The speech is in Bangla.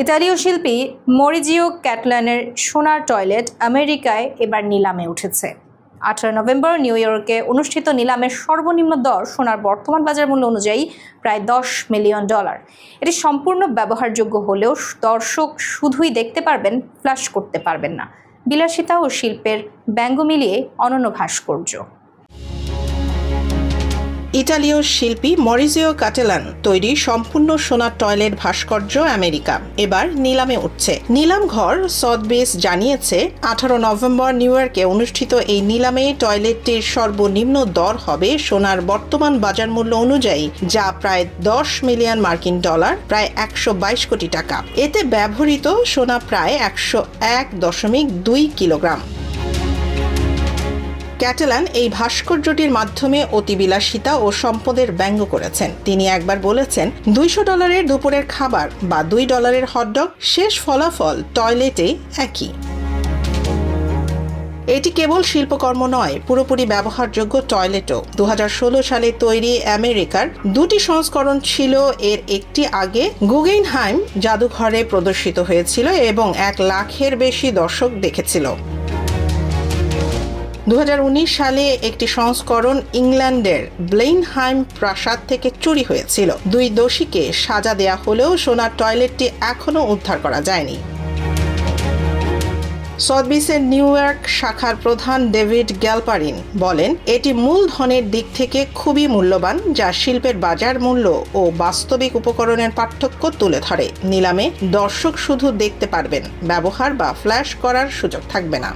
ইতালীয় শিল্পী মরিজিও ক্যাটলানের সোনার টয়লেট আমেরিকায় এবার নিলামে উঠেছে। 18 নভেম্বর নিউ ইয়র্কে অনুষ্ঠিত নিলামের সর্বনিম্ন দর সোনার বর্তমান বাজার মূল্য অনুযায়ী প্রায় $10 মিলিয়ন। এটি সম্পূর্ণ ব্যবহারযোগ্য হলেও দর্শক শুধুই দেখতে পারবেন, ফ্ল্যাশ করতে পারবেন না। বিলাসিতা ও শিল্পের ব্যঙ্গ মিলিয়ে অনন্য ভাস্কর্য। ইতালীয় শিল্পী মরিজিও ক্যাটেলান তৈরি সম্পূর্ণ সোনার টয়লেট ভাস্কর্য আমেরিকা এবার নিলামে উঠছে। নিলাম ঘর সথবেস জানিয়েছে, 18 নভেম্বর নিউ ইয়র্কে অনুষ্ঠিত এই নিলামে টয়লেটটির সর্বনিম্ন দর হবে সোনার বর্তমান বাজার মূল্য অনুযায়ী, যা প্রায় $10 মিলিয়ন, প্রায় 122 কোটি টাকা। এতে ব্যবহৃত সোনা প্রায় 101.2 কিলোগ্রাম। ক্যাটেলান এই ভাস্কর্যটির মাধ্যমে অতিবিলাসিতা ও সম্পদের ব্যঙ্গ করেছেন। তিনি একবার বলেছেন, $200 দুপুরের খাবার বা $2 হটডগ, শেষ ফলাফল টয়লেটে একই। এটি কেবল শিল্পকর্ম নয়, পুরোপুরি ব্যবহারযোগ্য টয়লেটও। 2016 সালে তৈরি আমেরিকার 2টি সংস্করণ ছিল। এর একটি আগে গুগেনহাইম জাদুঘরে প্রদর্শিত হয়েছিল এবং 1 লাখের বেশি দর্শক দেখেছিল। 2019 সালে একটি সংস্করণ ইংল্যান্ডের ব্লেনহাইম প্রাসাদ থেকে চুরি হয়েছিল। 2 দোষীকে সাজা দেয়া হলেও সোনার টয়লেটটি এখনও উদ্ধার করা যায়নি। সথবিসের নিউ ইয়র্ক শাখার প্রধান ডেভিড গ্যালপারিন বলেন, এটি মূলধনের দিক থেকে খুবই মূল্যবান, যা শিল্পের বাজার মূল্য ও বাস্তবিক উপকরণের পার্থক্য তুলে ধরে। নিলামে দর্শক শুধু দেখতে পারবেন, ব্যবহার বা ফ্ল্যাশ করার সুযোগ থাকবে না।